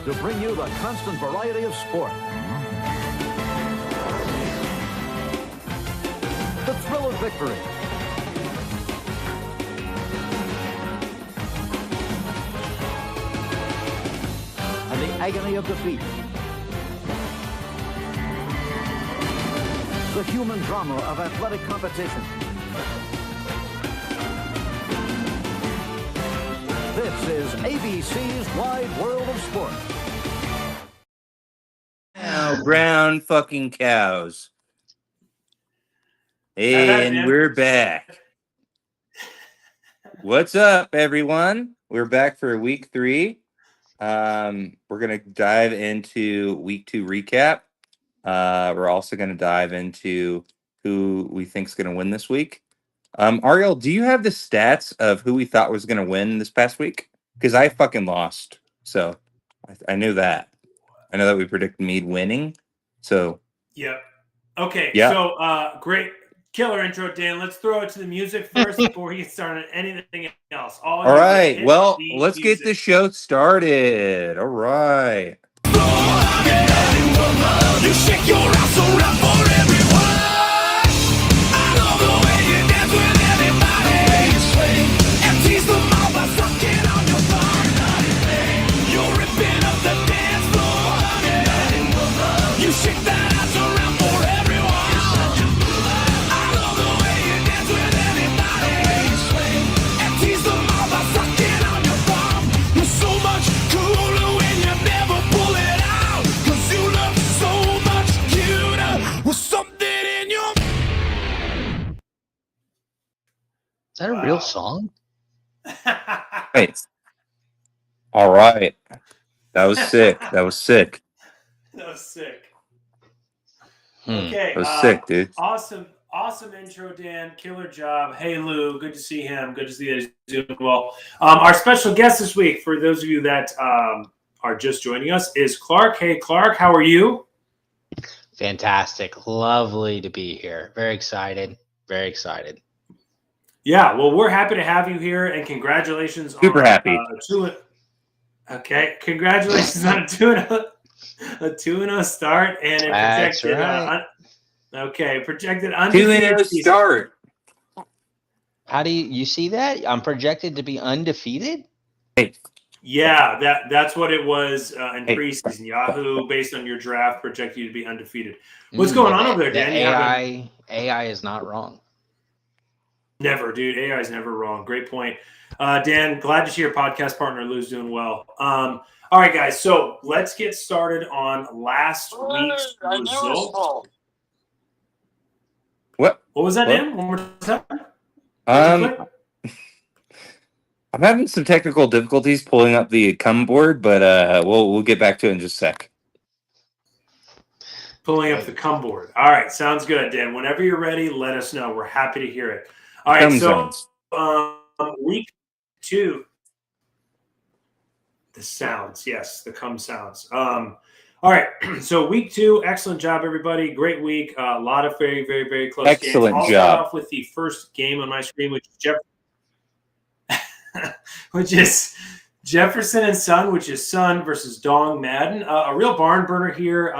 to bring you the constant variety of sport. The thrill of victory. And the agony of defeat. The human drama of athletic competition. This is ABC's Wide World of Sport. Now, brown fucking cows. And we're back. What's up, everyone? We're back for week 3. We're going to dive into week 2 recap. We're also going to dive into who we think is going to win this week. Ariel, do you have the stats of who we thought was going to win this past week? Because I fucking lost. So I knew that. I know that we predicted Meade winning. So. Yep. Okay. Yeah. So great. Killer intro, Dan. Let's throw it to the music first before we get started on anything else. All right. Well, let's get the show started. All right. You shake your ass around for everyone. I love the way you dance with everybody. You swing and tease them all by sucking on your bum. You're ripping up the dance floor. You shake that ass around for everyone. I love the way you dance with everybody. You swing and tease them all by sucking on your bum. You're so much cooler when you never pull it out. 'Cause you look so much cuter with something in your. Is that a real song? Wait. All right. That was sick. That was sick. That was sick. Okay. That was sick, dude. Awesome intro, Dan. Killer job. Hey, Lou. Good to see him. Good to see that he's doing well. Our special guest this week, for those of you that are just joining us, is Clark. Hey, Clark. How are you? Fantastic. Lovely to be here. Very excited. Very excited. Yeah, well, we're happy to have you here, and congratulations Super on happy. Congratulations on a 2-0 start and a That's projected right. projected undefeated 2-0 start. How do you see that? I'm projected to be undefeated? Hey. Yeah, that's what it was in preseason. Yahoo, based on your draft, projected you to be undefeated. What's going on over there, Dan? AI is not wrong. Never, dude. AI is never wrong. Great point. Dan, glad to see your podcast partner, Lou's doing well. All right, guys. So let's get started on last week's result. What was that, Dan? One more time? I'm having some technical difficulties pulling up the cum board, but we'll get back to it in just a sec. Pulling up the cum board. All right, sounds good, Dan. Whenever you're ready, let us know. We're happy to hear it. All right, so week 2, the sounds, yes, the cum sounds. All right, so week 2, excellent job, everybody. Great week. A lot of very, very, very close games. I'll start off with the first game on my screen, which is Jefferson and Son, which is Son versus Dong Madden. A real barn burner here.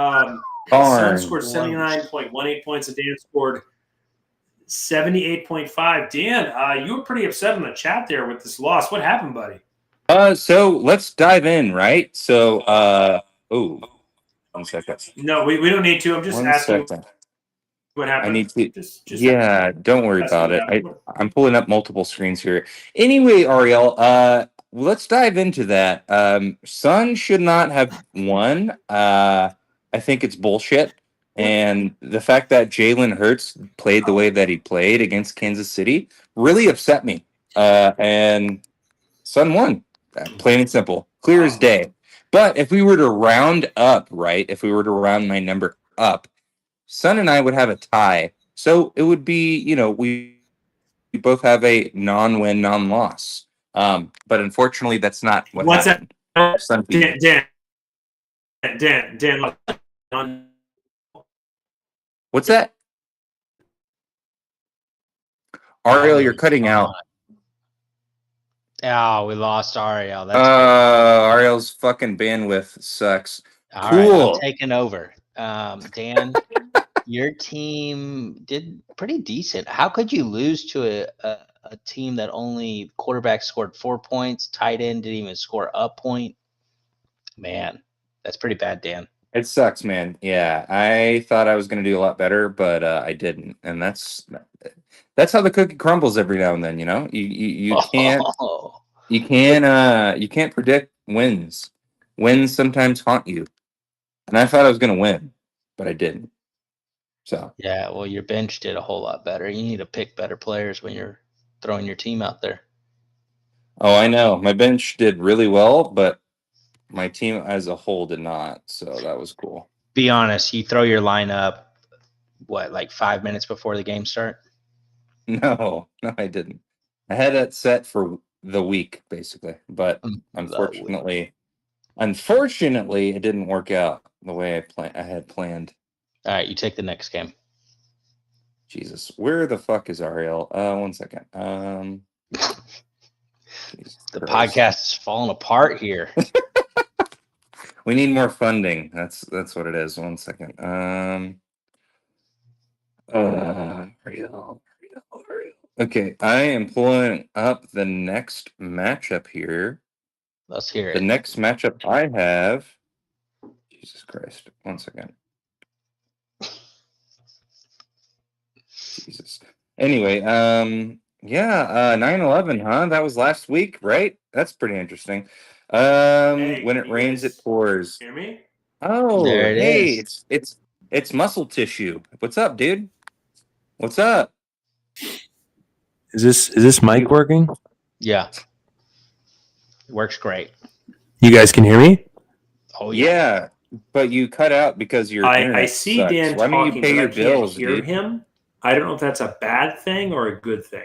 Son scored 79.18 points, and Dan scored 78.5. Dan, you were pretty upset in the chat there with this loss. What happened, buddy? So let's dive in, right? So, 1 second. No, we don't need to. I'm just asking what happened. I need to. Don't worry about it. I'm pulling up multiple screens here. Anyway, Ariel, let's dive into that. Sun should not have won. I think it's bullshit. And the fact that Jalen Hurts played the way that he played against Kansas City really upset me. And Sun won. Plain and simple. Clear as day. But if we were to round up, right? If we were to round my number up, Sun and I would have a tie. So it would be, we both have a non-win, non-loss. But unfortunately, that's not what happened. Dan. What's that? Ariel, you're cutting out. Oh, we lost Ariel. That's Ariel's fucking bandwidth sucks. all right. I'm Cool. taking over. Dan, your team did pretty decent. How could you lose to a team that only quarterback scored 4 points, tight end didn't even score a point? Man, that's pretty bad, Dan. It sucks, man. Yeah, I thought I was going to do a lot better, but I didn't, and that's how the cookie crumbles every now and then. You can't Oh, you can't predict wins. Wins sometimes haunt you, and I thought I was going to win, but I didn't. So yeah. Well, your bench did a whole lot better. You need to pick better players when you're throwing your team out there. oh, I know my bench did really well, but my team as a whole did not. So that was cool. Be honest. You throw your lineup like 5 minutes before the game start? No, I didn't. I had it set for the week basically, but The unfortunately, it didn't work out the way I had planned. All right, you take the next game. Jesus, where the fuck is Ariel? 1 second. The podcast is falling apart here. We need more funding. That's what it is. 1 second. Ariel. Okay, I am pulling up the next matchup here. Let's hear it. The next matchup I have. Jesus Christ. 1 second. Jesus. Anyway, 9/11, huh? That was last week, right? That's pretty interesting. Hey, When it you rains, guys it pours. Hear me? Oh, There it hey, is. it's muscle tissue. What's up, dude? What's up? Is this mic working? Yeah. It works great. You guys can hear me? Oh, Yeah, but you cut out because your I internet see sucks. Dan Why don't you talking, pay but I your can't bills, hear dude? him. I don't know if that's a bad thing or a good thing.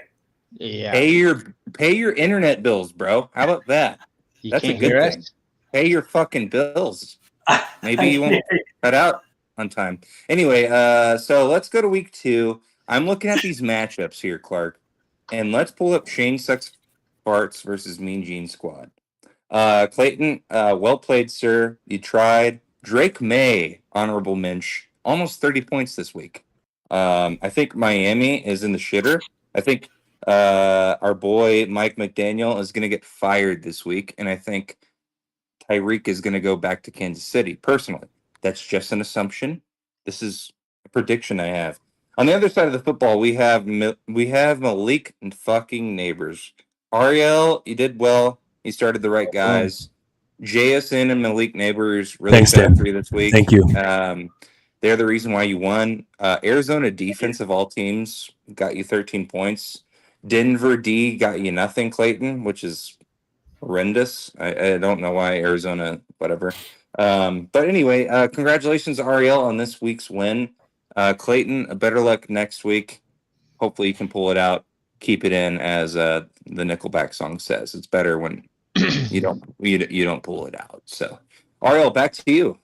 Yeah. Pay your internet bills, bro. How about that? You That's a can't good hear thing. us? Pay your fucking bills. Maybe you won't I- cut out on time. Anyway, so let's go to week 2. I'm looking at these matchups here, Clark, and let's pull up Shane Sucks Farts versus Mean Gene Squad. Clayton, well played, sir. You tried. Drake May, honorable mensch, almost 30 points this week. I think Miami is in the shitter. I think our boy Mike McDaniel is going to get fired this week, and I think Tyreek is going to go back to Kansas City. Personally, that's just an assumption. This is a prediction I have. On the other side of the football, we have Malik and fucking Neighbors. Ariel, you did well. You started the right guys. JSN and Malik Neighbors really Thanks, fed Dan. for you this week. Thank you. They're the reason why you won. Arizona defense of all teams got you 13 points. Denver D got you nothing, Clayton, which is horrendous. I don't know why Arizona, whatever. But anyway, congratulations, Ariel, on this week's win. Clayton, better luck next week. Hopefully you can pull it out. Keep it in, as the Nickelback song says. It's better when you don't pull it out. So, Ariel, back to you.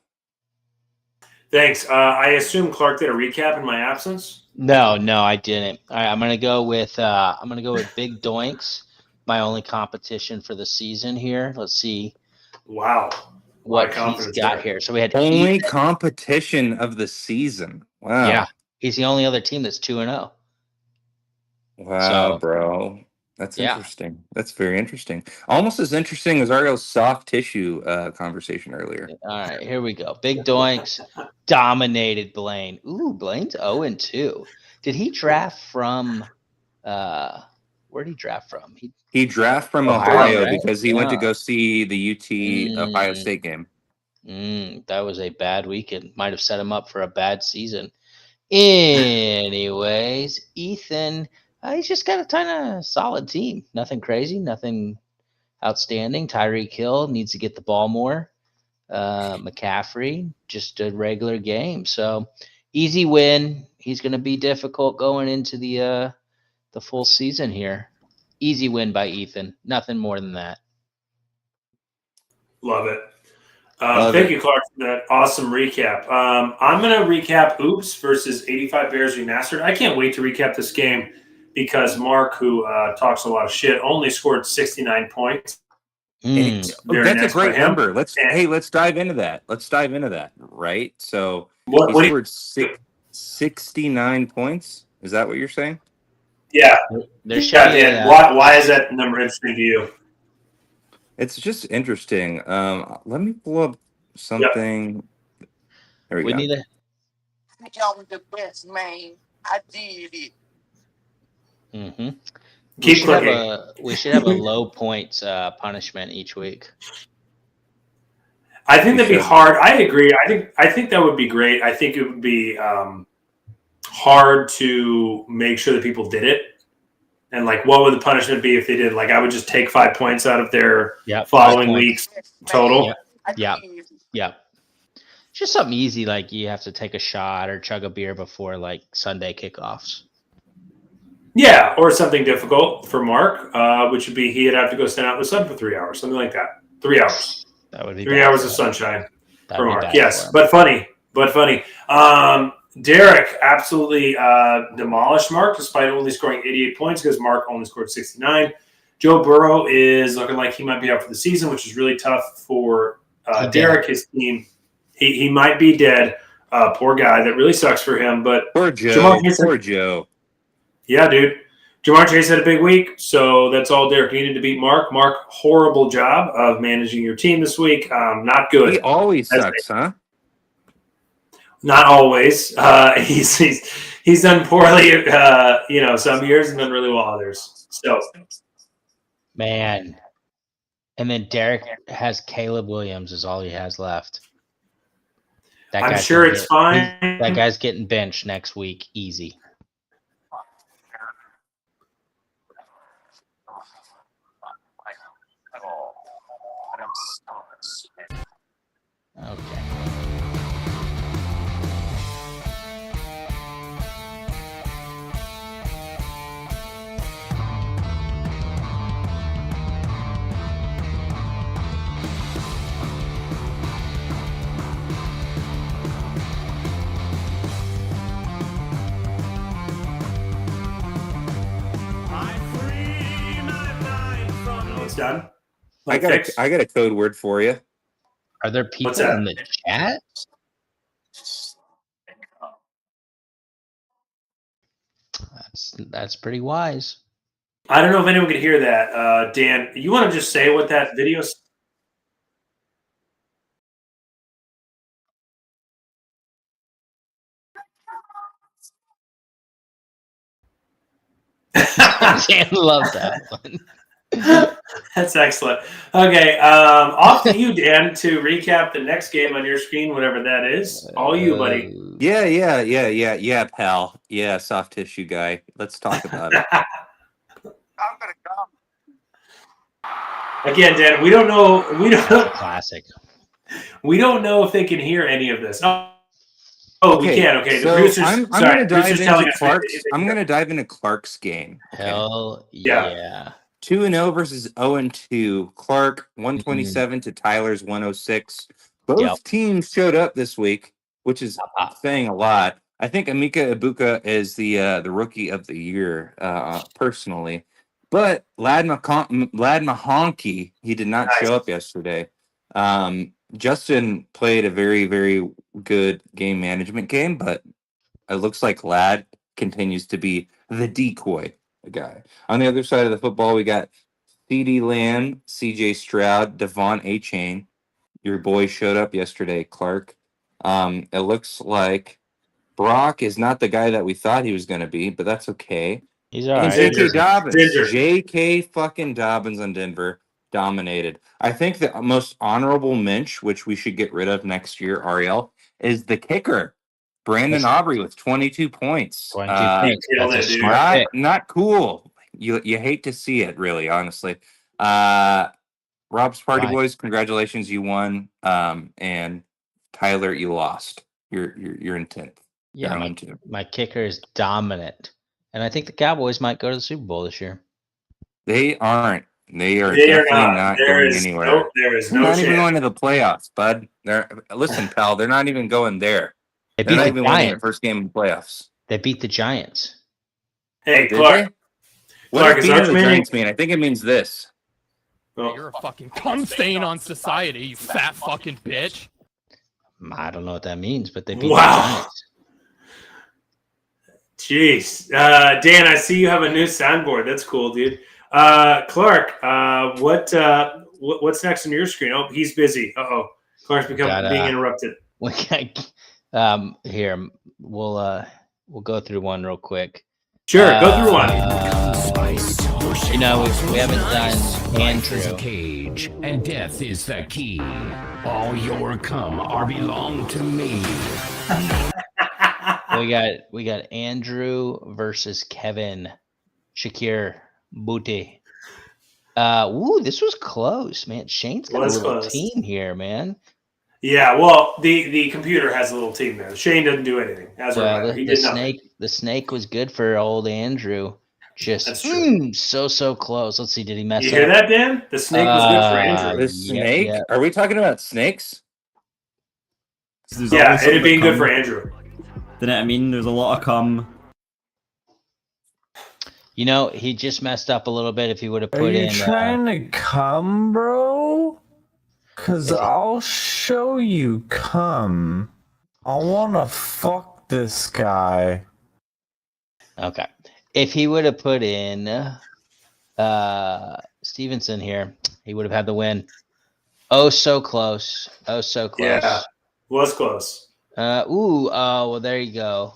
Thanks. I assume Clark did a recap in my absence. No, I didn't. All right, I'm gonna go with Big Doinks, my only competition for the season here. Let's see Wow. what he's confidence got there. here. So we had Only competition of the season. Wow. Yeah, he's the only other team that's 2-0. Wow, So- bro. That's Yeah. interesting. That's very interesting. Almost as interesting as Ariel's soft tissue conversation earlier. All right, here we go. Big Doinks dominated Blaine. Ooh, Blaine's 0-2. Did he draft from where'd he draft from? He drafted from Ohio, Ohio right? because he went to Yeah. go see the UT Ohio State game. That was a bad weekend. Might have set him up for a bad season. Anyways, Ethan, he's just got a kind of solid team. Nothing crazy, nothing outstanding. Tyreek Hill needs to get the ball more. McCaffrey, just a regular game. So easy win. He's going to be difficult going into the full season here. Easy win by Ethan. Nothing more than that. Love it. Love Thank it. you, Clark, for that awesome recap. I'm going to recap Oops versus 85 Bears remastered. I can't wait to recap this game. because Mark, who talks a lot of shit, only scored 69 points. Very That's a nice by great him. number. Let's dive into that. Right? So he scored 69 points. Is that what you're saying? Yeah. There should Yeah, be Dan. Why is that number interesting to you? It's just interesting. Let me pull up something. There we go. need a. Y'all were the best, man. I did it. Mm-hmm. Keep clicking. We should have a low points punishment each week. I think that'd be hard. I agree. I think that would be great. I think it would be hard to make sure that people did it. And like, what would the punishment be if they did? Like, I would just take 5 points out of their following weeks total. Yeah. Just something easy, like you have to take a shot or chug a beer before like Sunday kickoffs. Yeah, or something difficult for Mark, which would be he'd have to go stand out in the sun for 3 hours, something like that. 3 hours. That would be 3 hours of sunshine for Mark. bad Yes, for him. but funny. Derek absolutely demolished Mark despite only scoring 88 points because Mark only scored 69. Joe Burrow is looking like he might be out for the season, which is really tough for Derek, his team. He might be dead. Poor guy. That really sucks for him. But Poor Joe. Yeah, dude. Jamar Chase had a big week, so that's all Derek needed to beat Mark. Mark, horrible job of managing your team this week. Not good. He always sucks, huh? Not always. He's done poorly, some years and done really well others. So, Man. And then Derek has Caleb Williams is all he has left. I'm sure it's fine. That guy's getting benched next week. Easy. Okay. It's done. I got a code word for you. Are there people What's that? in the chat? That's pretty wise. I don't know if anyone could hear that. Dan, you want to just say what that video is? Dan loved that one. That's excellent. Okay, off to you, Dan, to recap the next game on your screen, whatever that is. All you, buddy. Yeah, pal. Yeah, soft tissue guy. Let's talk about it. I'm gonna come. Again, Dan, we don't know. Classic. We don't know if they can hear any of this. Oh, we can. Okay, so the producers. I'm going to dive into Clark's. I'm going to dive into Clark's game. Okay? Hell yeah. 2-0 versus 0-2. Clark 127 to Tyler's 106. Both teams showed up this week, which is saying a lot. I think Emeka Ibuka is the rookie of the year, personally. But Lad Mahonky, he did not show up yesterday. Justin played a very, very good game management game, but it looks like Lad continues to be the decoy guy. On the other side of the football, we got CeeDee Lamb, CJ Stroud, Devon Achane. Your boy showed up yesterday, Clark. It looks like Brock is not the guy that we thought he was going to be, but that's okay. He's all and right. J.K. Dobbins. Ginger. J.K. fucking Dobbins on Denver dominated. I think the most honorable mensch, which we should get rid of next year, Ariel, is the kicker. Brandon Aubrey with 22 points. 22 points. That's a smart pick. Not cool. You hate to see it, really, honestly. Rob's Party Boys, congratulations, you won. And Tyler, you lost. You're in 10th. Yeah, my kicker is dominant. And I think the Cowboys might go to the Super Bowl this year. They aren't. They are definitely not going anywhere. There is they're not even going to the playoffs, bud. Listen, pal, they're not even going there. They're not even winning their first game in the playoffs. They beat the Giants. Hey, Clark. What Clark, does is being the Archman- Giants mean? I think it means this. Oh. You're a fucking cum stain on society, you fat fucking bitch. I don't know what that means, but they beat Wow. the Giants. Jeez. Dan, I see you have a new soundboard. That's cool, dude. Clark, what's next on your screen? Oh, he's busy. Uh-oh. Clark's being interrupted. Here, we'll go through one real quick. Sure, go through one. You know, we haven't done Andrew. Cage, and death is the key. All your cum are belong to me. We got Andrew versus Kevin Shakir Booty. This was close, man. Shane's got a little team here, man. Yeah, well, the computer has a little team there. Shane doesn't do anything. The snake was good for old Andrew. Just so close. Let's see, did he mess up? You hear that, Dan? The snake was good for Andrew. The snake? Yeah. Are we talking about snakes? Yeah, it'd been good for Andrew. Didn't I mean there's a lot of cum? You know, he just messed up a little bit if he would have put in. Are you trying to come, bro? Because I'll show you come. I want to fuck this guy. Okay. If he would have put in Stevenson here, he would have had the win. Oh, so close. Oh, so close. Yeah, was close. Well, there you go.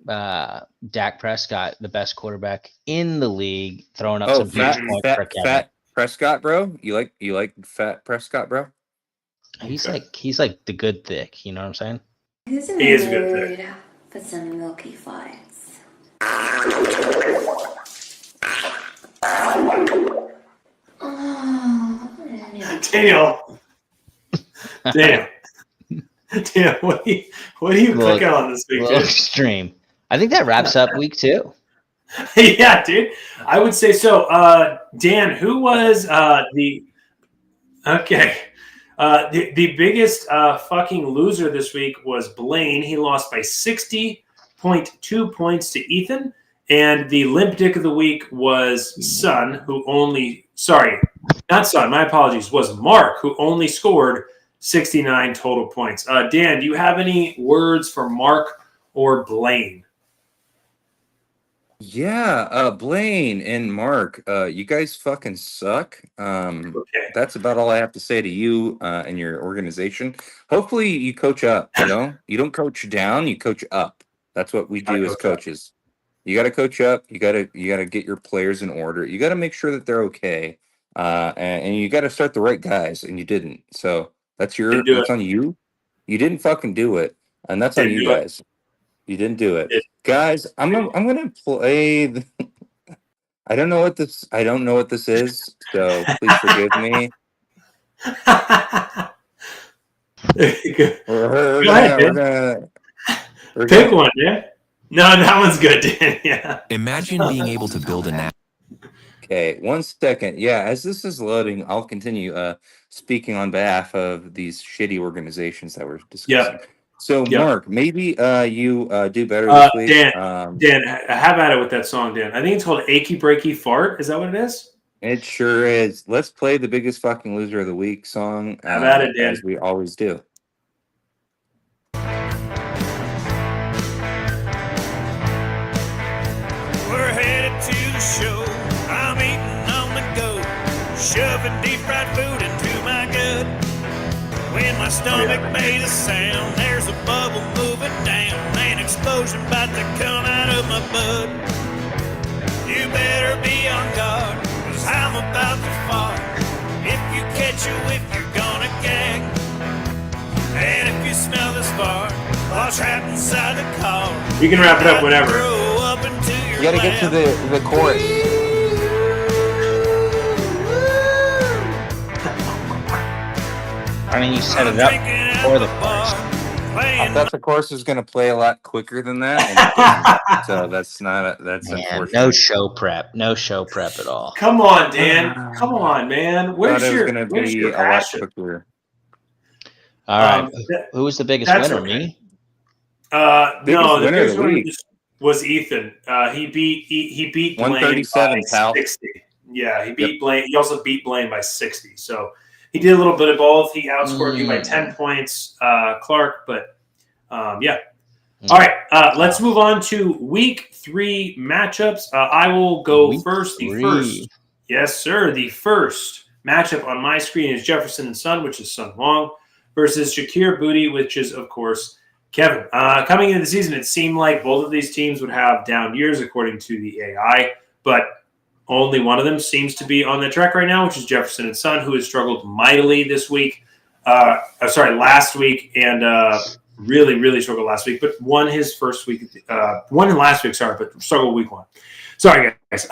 Dak Prescott, the best quarterback in the league, throwing up some huge points for Kevin. Fat Prescott, bro. You like fat Prescott, bro? He's like the good thick. You know what I'm saying? He is good thick. For some milky farts. Daniel. Damn, what are you clicking on this week, dude? Extreme. I think that wraps up week 2. Yeah, dude. I would say so. Dan, who was the biggest fucking loser this week was Blaine. He lost by 60.2 points to Ethan. And the limp dick of the week was my apologies, was Mark, who only scored 69 total points. Dan, do you have any words for Mark or Blaine? Yeah, Blaine and Mark, you guys fucking suck. That's about all I have to say to you and your organization. Hopefully you coach up, you know? You don't coach down, you coach up. That's what we do as coaches. You got to coach up. You got to get your players in order. You got to make sure that they're okay. And you got to start the right guys, and you didn't. So that's on you. You didn't fucking do it, and that's on you guys. You didn't do it. Guys, I'm gonna play. I don't know what this is, so please forgive me. Go ahead, pick one, yeah. No, that one's good, Dan. Yeah. Imagine being able to build a Okay, 1 second. Yeah, as this is loading, I'll continue speaking on behalf of these shitty organizations that we're discussing. Yep. So, Mark, maybe you do better this week. Dan, have at it with that song, Dan. I think it's called Achy Breaky Fart. Is that what it is? It sure is. Let's play the biggest fucking loser of the week song. Have at it, Dan. As we always do. We're headed to the show. I'm eating on the go, shoving deep fried food into my gut. When my stomach made a sound, there's a bubble moving down, an explosion about to come out of my butt. You better be on guard, 'cause I'm about to fart. If you catch a whiff, you're gonna gag. And if you smell this fart, while trapped inside the car, you can wrap it up whenever. You gotta get to the chorus. I mean, you set it up for the chorus. I thought the chorus was gonna play a lot quicker than that, and it didn't. So that's unfortunate. No show prep at all. Come on, Dan. Come on, man. Where's your passion? All right. Who was the biggest winner? Me? No, the biggest winner. was Ethan. He beat Blaine 137, by pal. 60. Yeah, he beat Blaine. He also beat Blaine by 60. So he did a little bit of both. He outscored you by 10 points, Clark. But yeah. All right. Let's move on to week 3 matchups. I will go Week first. The 3. first. Yes, sir. The first matchup on my screen is Jefferson and Son, which is Sun Wong, versus Shakir Booty, which is, of course, Kevin. Coming into the season, it seemed like both of these teams would have down years, according to the AI, but only one of them seems to be on the track right now, which is Jefferson and Son, who has struggled mightily this week. Last week, and really, really struggled last week, but won his first week. Won in last week, sorry, but struggled week 1. Sorry, guys.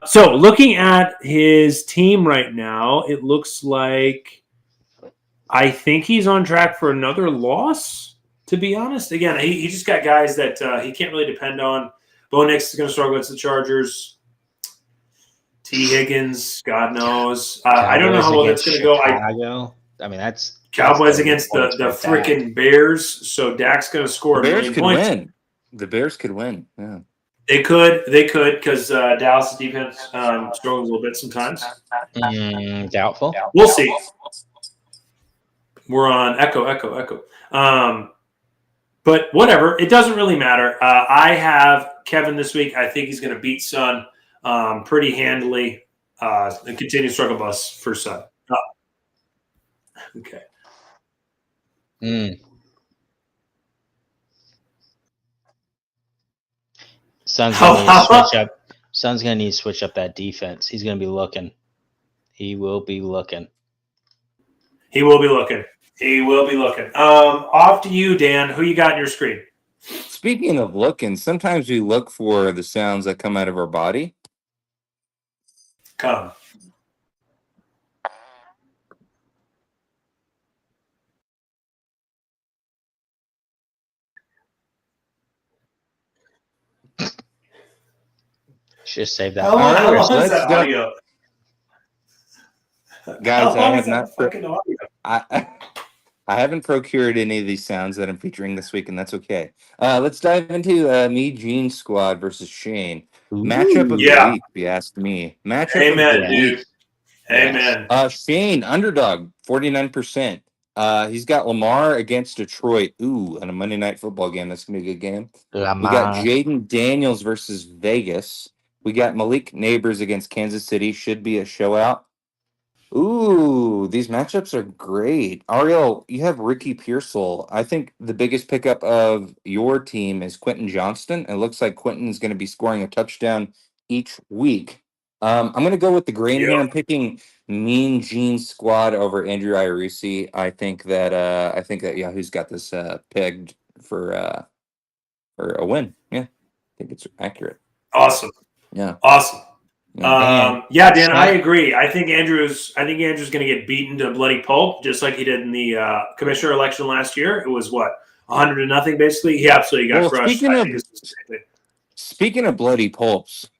So looking at his team right now, it looks like I think he's on track for another loss, to be honest. Again, he just got guys that he can't really depend on. Bo Nix is going to struggle against the Chargers. T. Higgins, God knows. I don't know how well that's going to go. I mean, that's Cowboys against the freaking Bears. So Dak's going to score The a Bears million could points. win. The Bears could win. Yeah. They could, because Dallas' defense struggles a little bit sometimes. Doubtful. We'll see. We're on echo. But whatever, it doesn't really matter. I have Kevin this week. I think he's going to beat Sun pretty handily. And continue struggle bus for Sun. Okay. Sun's gonna need to switch up that defense. He's gonna be looking. He will be looking. Off to you, Dan. Who you got on your screen? Speaking of looking, sometimes we look for the sounds that come out of our body. Come. Should save that. How long is let's that go. audio? Guys, How I long have is that not. fucking audio? I haven't procured any of these sounds that I'm featuring this week, and that's okay. Let's dive into Me Gene Squad versus Shane. Matchup of the week, if you ask me. Matchup Amen, of the dude. week. Amen. Shane, underdog, 49%. He's got Lamar against Detroit. Ooh, on a Monday Night Football game. That's going to be a good game. We got Jaden Daniels versus Vegas. We got Malik Neighbors against Kansas City. Should be a showout. Ooh, these matchups are great. Ariel, you have Ricky Pearsall. I think the biggest pickup of your team is Quentin Johnston. It looks like Quentin's going to be scoring a touchdown each week. I'm going to go with the green here. I'm picking Mean Gene Squad over Andrew Irusi. I think that Yahoo's got this pegged for a win. Yeah, I think it's accurate. Awesome. Yeah. Awesome. Yeah. Dan, I agree. I think Andrew's going to get beaten to bloody pulp, just like he did in the commissioner election last year. It was 100-0, basically. He absolutely got crushed. Speaking of bloody pulps.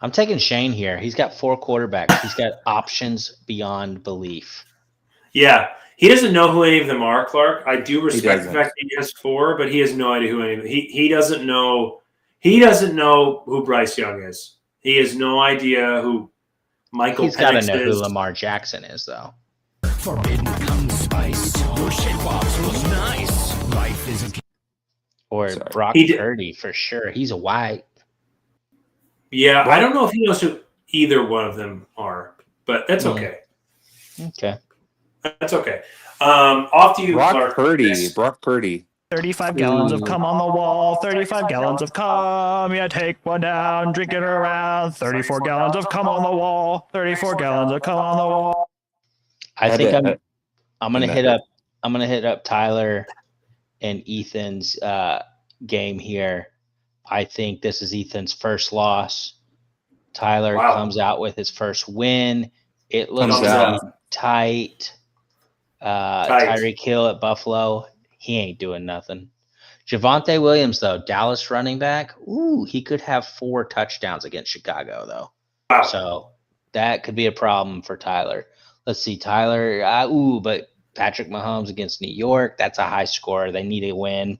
I'm taking Shane here. He's got 4 quarterbacks. He's got options beyond belief. Yeah. He doesn't know who any of them are, Clark. I do respect the fact that he has 4, but he has no idea who any of them. He doesn't know. He doesn't know who Bryce Young is. He has no idea who Michael Penix is. He's got to know who Lamar Jackson is, though. Forbidden cum spice. Your shitbox was nice. Life is a... Or Brock Purdy, for sure. He's a white. Yeah, I don't know if he knows who either one of them are, but that's okay. Okay. That's okay. Off to you, Brock Purdy. Yes. Brock Purdy. 35 gallons of cum on the wall, 35 gallons of cum. Yeah, take one down, drink it around. 34 gallons of cum on the wall, 34 gallons of cum on the wall. I think I'm gonna hit up Tyler and Ethan's game here. I think this is Ethan's first loss. Tyler comes out with his first win. It looks really tight. Tyreek Hill at Buffalo, he ain't doing nothing. Javonte Williams, though, Dallas running back, he could have 4 touchdowns against Chicago, though. Wow. So That could be a problem for Tyler. Let's see, Tyler. But Patrick Mahomes against New York, that's a high score. They need a win.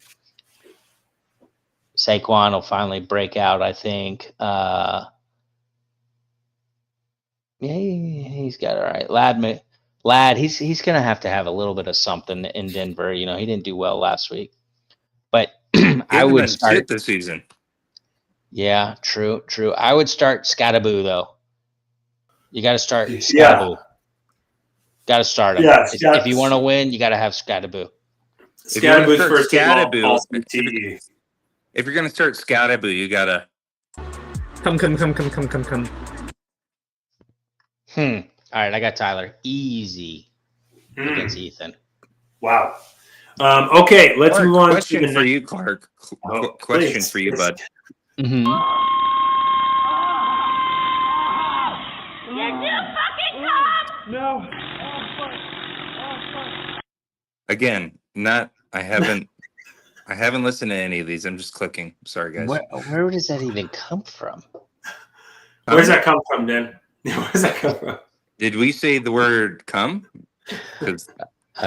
Saquon will finally break out, I think. He's got it all right. Lad, he's going to have a little bit of something in Denver. He didn't do well last week. But I would start shit this season. Yeah, true. I would start Scattaboo, though. You got to start Scattaboo. Got to start him. Yeah, if you want to win, you got to have Scattaboo. Scattaboo's first Scattaboo, if you're going to start Scattaboo, you got to come. All right, I got Tyler. Easy against Ethan. Wow. Okay, let's move on. Question for you, Clark. Question for you, bud. Mm-hmm. No. Again, I haven't listened to any of these. I'm just clicking. Sorry, guys. Where does that even come from? Where's that come from, Dan? Where's that come from? Did we say the word "come"? I was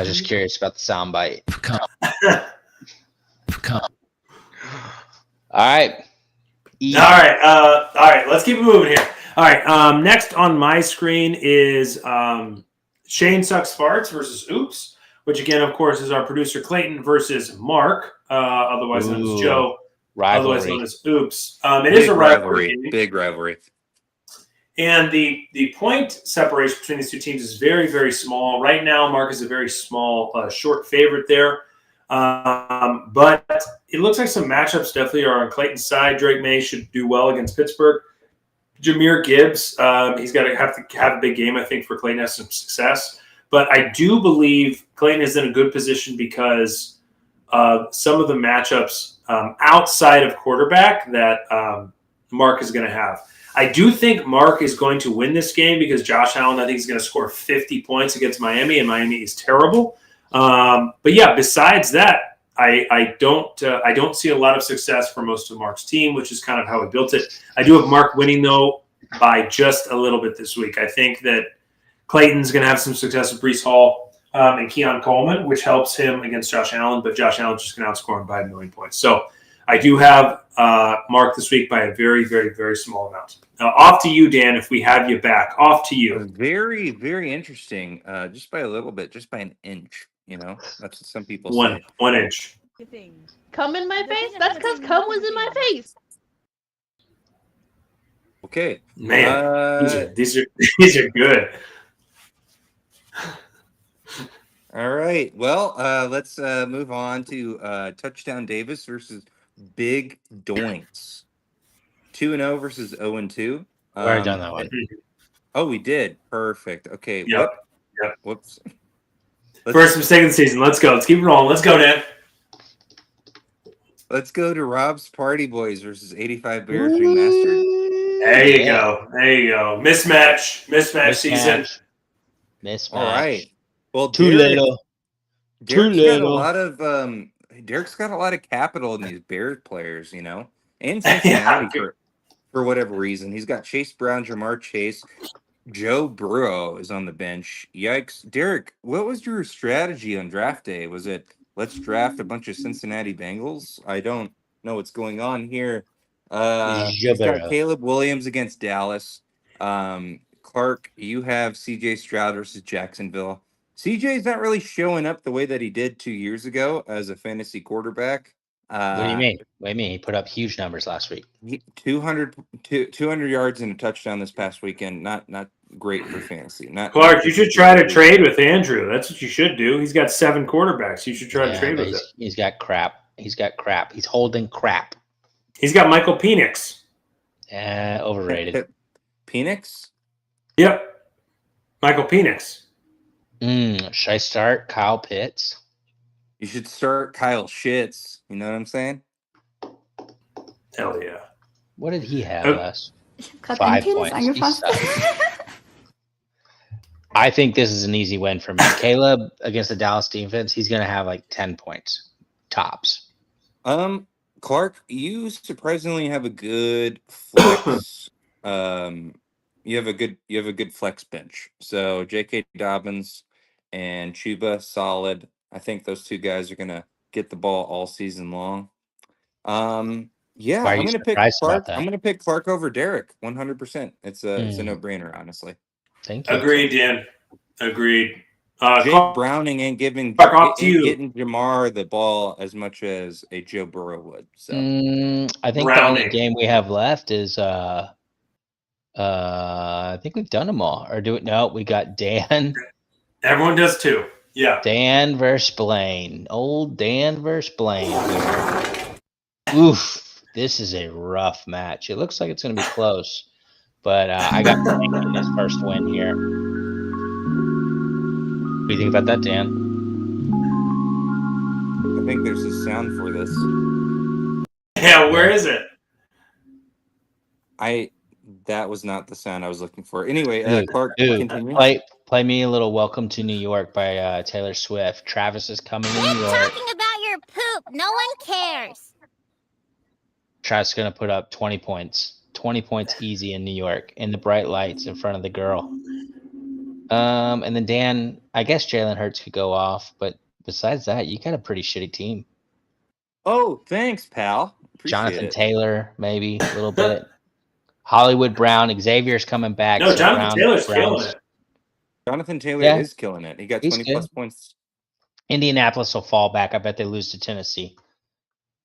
just curious about the soundbite. Come. All right. All right. Let's keep it moving here. All right. Next on my screen is Shane Sucks Farts versus Oops, which again, of course, is our producer Clayton versus Mark, otherwise known as Joe, rivalry. otherwise known as Oops. It is a rivalry. Big rivalry. And the point separation between these two teams is very, very small. Right now, Mark is a very small, short favorite there. But it looks like some matchups definitely are on Clayton's side. Drake May should do well against Pittsburgh. Jahmyr Gibbs, he's got to have a big game, I think, for Clayton to have some success. But I do believe Clayton is in a good position because some of the matchups outside of quarterback that Mark is going to have. I do think Mark is going to win this game because Josh Allen, I think, is going to score 50 points against Miami, and Miami is terrible. But yeah, besides that, I don't see a lot of success for most of Mark's team, which is kind of how he built it. I do have Mark winning, though, by just a little bit this week. I think that Clayton's going to have some success with Breece Hall and Keon Coleman, which helps him against Josh Allen, but Josh Allen's just going to outscore him by 1 million points. So I do have Mark this week by a very, very, very small amount. Now, off to you, Dan, if we have you back. Off to you. Very, very interesting. Just by a little bit, just by an inch. That's what some people say. 1 inch. Cum in my face? That's because cum was in my face. Okay. Man, these are good. All right. Well, let's move on to Touchdown Davis versus Big Doinks. 2-0 versus 0-2. Already done that one. Oh, we did. Perfect. Okay. Yep. Whoops. First mistake of the season. Let's go. Let's keep it rolling. Let's go, Dan. Let's go to Rob's Party Boys versus 85 Bears Remastered. There you go. Mismatch season. Mismatch. All right. Well, Derek's got a lot of capital in these Bears players, and Cincinnati for whatever reason. He's got Chase Brown, Jamar Chase. Joe Burrow is on the bench. Yikes. Derek, what was your strategy on draft day? Was it let's draft a bunch of Cincinnati Bengals? I don't know what's going on here. He's got Caleb Williams against Dallas. Clark, you have CJ Stroud versus Jacksonville. CJ's not really showing up the way that he did 2 years ago as a fantasy quarterback. What do you mean? What do you mean? He put up huge numbers last week. 200 yards and a touchdown this past weekend. Not great for fantasy. Clark, you should try to trade with Andrew. That's what you should do. He's got 7 quarterbacks. You should try to trade with him. He's got crap. He's holding crap. He's got Michael Penix. Overrated. Penix? Yep. Michael Penix. Should I start Kyle Pitts? You should start Kyle Shits. You know what I'm saying? Hell yeah. What did he have last? 5 points. On your I think this is an easy win for me. Caleb against the Dallas defense, he's going to have like 10 points. Tops. Clark, you surprisingly have a good flex you have a good flex bench. So J.K. Dobbins and Chuba, solid. I think those two guys are gonna get the ball all season long. Yeah, Why are I'm you gonna pick surprised about Clark. that? I'm gonna pick Clark over Derek, 100%. It's a Hmm. no-brainer, honestly. Thank you. Agreed, Dan. Agreed. Jake Clark, Browning ain't getting off to you. Jamar the ball as much as a Joe Burrow would. So I think the only game we have left is I think we've done them all. Or do it? No, we got Dan. Everyone does too. Yeah. Dan versus Blaine. Old Dan versus Blaine here. Oof. This is a rough match. It looks like it's going to be close. But I got Blaine getting his first win here. What do you think about that, Dan? I think there's a sound for this. Yeah, where is it? That was not the sound I was looking for. Anyway, Clark, continue. Play me a little "Welcome to New York" by Taylor Swift. Travis is coming to New York. Talking about your poop. No one cares. Travis is gonna put up 20 points. 20 points easy in New York in the bright lights in front of the girl. And then Dan, I guess Jalen Hurts could go off, but besides that, you got a pretty shitty team. Oh, thanks, pal. Appreciate Jonathan it. Taylor, maybe a little bit. Hollywood Brown, Xavier's coming back. No, so Jonathan Taylor's killing it. Jonathan Taylor is killing it. He got 20 plus points. Indianapolis will fall back. I bet they lose to Tennessee.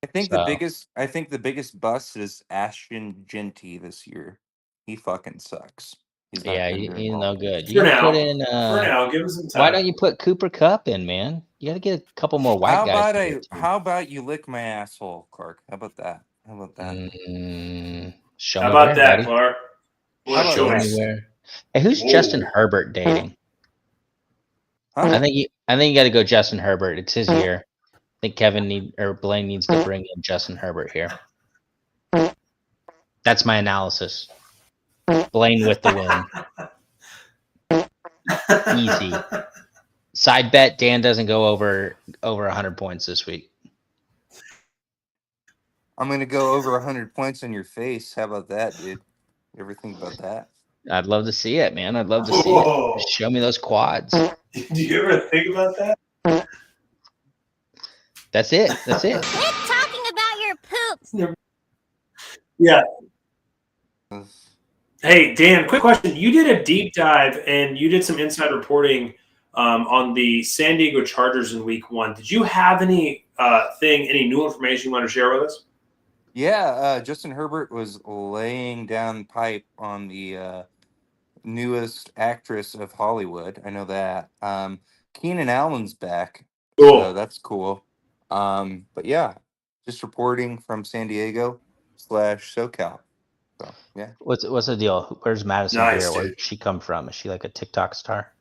I think the biggest bust is Ashton Genty this year. He fucking sucks. He's no good. For now, give him some time. Why don't you put Cooper Kupp in, man? You got to get a couple more white guys. How about you lick my asshole, Clark? How about that? Show How me about where, that, buddy. Clark? What a choice. Hey, who's Justin Herbert dating? I think you got to go Justin Herbert. It's his year. I think Blaine needs to bring in Justin Herbert here. That's my analysis. Blaine with the win. Easy. Side bet: Dan doesn't go over 100 points this week. I'm gonna go over 100 points on your face. How about that, dude? You ever think about that? I'd love to see it, man. I'd love to see it. Show me those quads. Do you ever think about that? That's it. Quit talking about your poop. Yeah. Hey, Dan, quick question. You did a deep dive and you did some inside reporting on the San Diego Chargers in week 1. Did you have any new information you want to share with us? Yeah, Justin Herbert was laying down pipe on the newest actress of Hollywood. I know that. Keenan Allen's back. Cool. So that's cool. But yeah, just reporting from San Diego / SoCal. So yeah. What's the deal? Where's Madison Nice, Beer? Where dude. did she come from? Is she like a TikTok star?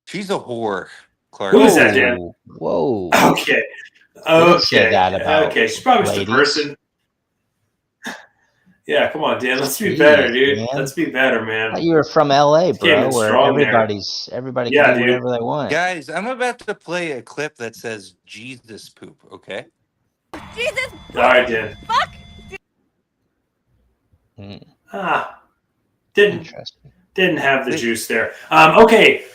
She's a whore, Clark. Who is that, Dan? Whoa. Okay. Say that about she's probably just a ladies. person. Yeah, come on, Dan. Let's be better, dude. Man. Let's be better, man. You were from LA, Came bro, in where strong there. everybody Yeah, can do dude. whatever they want. Guys, I'm about to play a clip that says Jesus poop, okay? Jesus. All right, Dan. Fuck. Didn't have the juice there. Okay.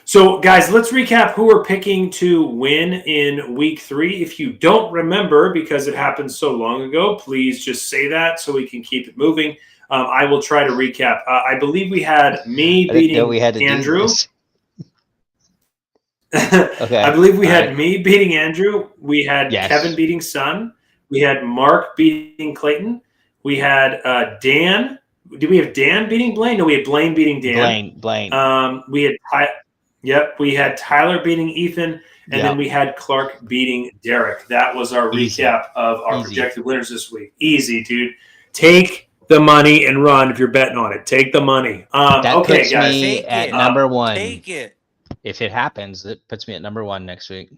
So, guys, let's recap who we're picking to win in week 3. If you don't remember, because it happened so long ago, please just say that so we can keep it moving. I will try to recap. I believe we had me beating Andrew. Okay. I believe we had me beating Andrew. We had Kevin beating Son. We had Mark beating Clayton. We had Dan. Did we have Dan beating Blaine? No, we had Blaine beating Dan. Blaine. We had we had Tyler beating Ethan, and then we had Clark beating Derek. That was our recap of our projected winners this week. Easy, dude. Take the money and run if you're betting on it. Take the money. That okay, puts guys. me at number 1. Take it. If it happens, it puts me at number 1 next week.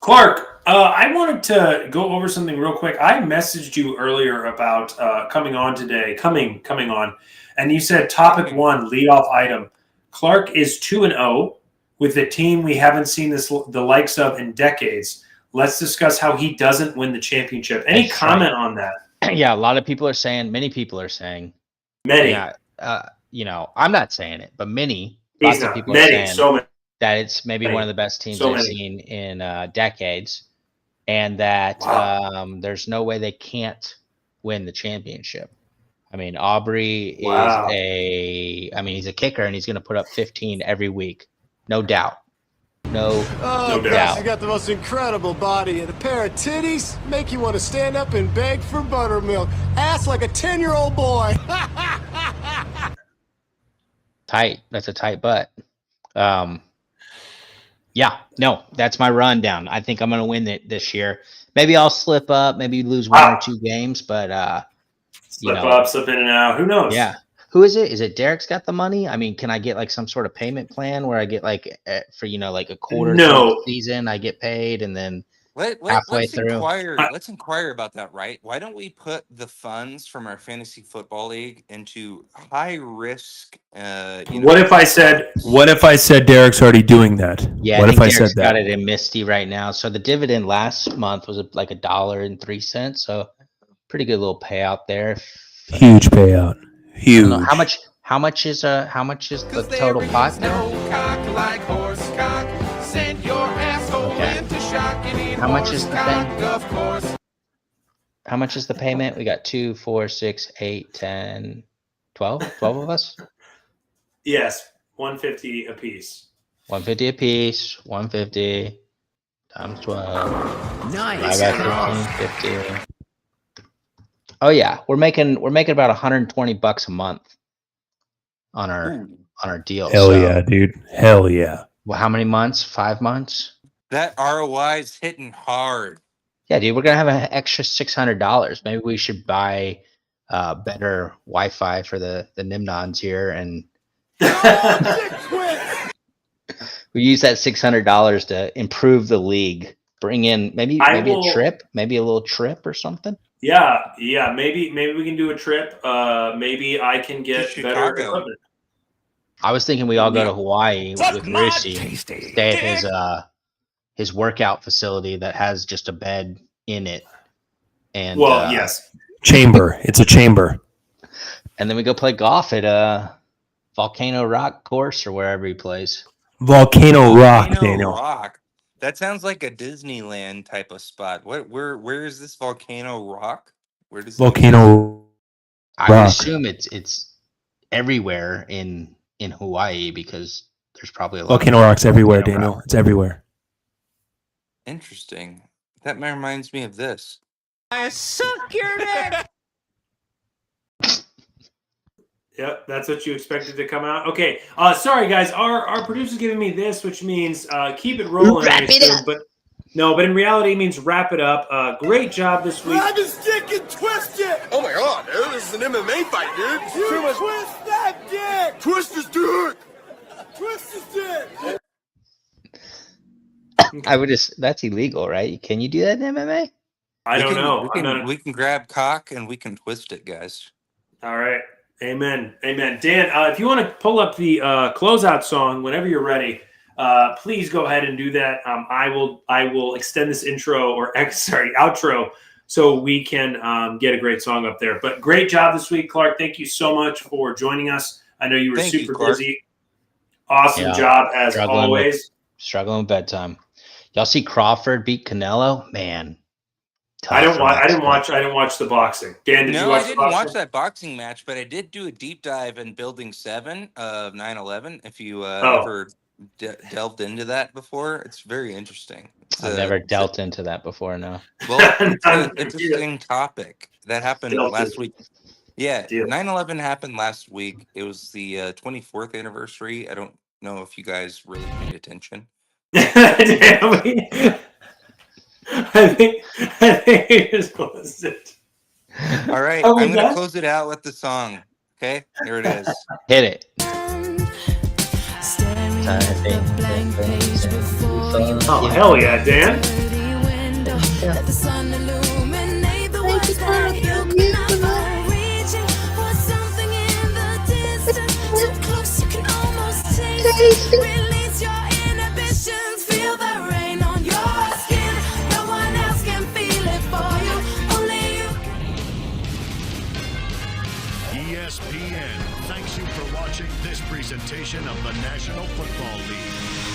Clark, I wanted to go over something real quick. I messaged you earlier about coming on today, coming on, and you said topic 1, leadoff item. Clark is 2-0 with a team we haven't seen the likes of in decades. Let's discuss how he doesn't win the championship. Any comment on that? Yeah, a lot of people are saying, many people are saying. Many. Yeah, I'm not saying it, but lots of people are saying that it's maybe one of the best teams they've seen in decades, and that there's no way they can't win the championship. I mean, Aubrey is he's a kicker, and he's going to put up 15 every week. No doubt. No doubt. You got the most incredible body and a pair of titties make you want to stand up and beg for buttermilk. Ass like a 10-year-old boy. Tight. That's a tight butt. Yeah, no, that's my rundown. I think I'm going to win it this year. Maybe I'll slip up, maybe lose one or two games, but slip up, slip in and out. Who knows? Yeah. Who is it? Is it Derek's got the money? I mean, can I get like some sort of payment plan where I get like for like a quarter of the season I get paid, and then halfway through? Let's inquire about that, right? Why don't we put the funds from our fantasy football league into high risk? What if I said Derek's already doing that? Yeah, what I think if I Derek's said that? got it in Misty right now. So the dividend last month was like $1.03. So pretty good little payout there. Huge payout. Huge. How much is the total pot now? How much is the thing? How much is the payment? We got 2, 4, 6, 8, 10, 12 of us? Yes, 150 apiece. 150 apiece. 150 times 12. Nice. 15, 50. Oh yeah, we're making about $120 a month on our deal. Hell yeah, dude. Hell yeah. Well, how many months? 5 months? That ROI is hitting hard. Yeah, dude, we're gonna have an extra $600. Maybe we should buy better Wi-Fi for the Nimnons here, and we use that $600 to improve the league. Bring in maybe a little trip or something. Yeah. Maybe we can do a trip. Maybe I can get better equipment. I was thinking we all go to Hawaii with Russi, stay at his workout facility that has just a bed in it. And yes, chamber. It's a chamber. And then we go play golf at Volcano Rock course or wherever he plays. Volcano Rock, Daniel. Rock. That sounds like a Disneyland type of spot. Where is this Volcano Rock? Where does Volcano Rock? I would assume it's everywhere in Hawaii because there's probably a lot Volcano Rock's everywhere, Daniel. It's everywhere. Interesting. That reminds me of this. I suck your dick. Yep, that's what you expected to come out. Okay, sorry guys, our producer's giving me this, which means keep it rolling. Wrap it up. But in reality, it means wrap it up. Great job this week. Grab his dick and twist it. Oh my god, dude, this is an MMA fight, dude. You twist that dick. Twist his dick. Twist his dick. That's illegal, right? Can you do that in MMA? I don't know. We can grab cock and we can twist it, guys. All right. Amen. Dan, if you want to pull up the closeout song whenever you're ready, please go ahead and do that. I will extend this outro so we can get a great song up there. But great job this week, Clark. Thank you so much for joining us. I know you were super busy. Awesome job as always. Struggling with bedtime. Y'all see Crawford beat Canelo? Man. I didn't watch the boxing. Dan, did you watch the boxing? I didn't watch that boxing match, but I did do a deep dive in Building 7 of 9/11. If you ever delved into that before, it's very interesting. I've never delved into that before, no. Well, it's an interesting topic. That happened last week. Yeah, 9/11 happened last week. It was the 24th anniversary. I don't know if you guys really paid attention. I think it just closed it. All right, I'm going to close it out with the song. Okay, here it is. Hit it. Oh, hell yeah, Dan. ESPN ESPN thanks you for watching this presentation of the National Football League.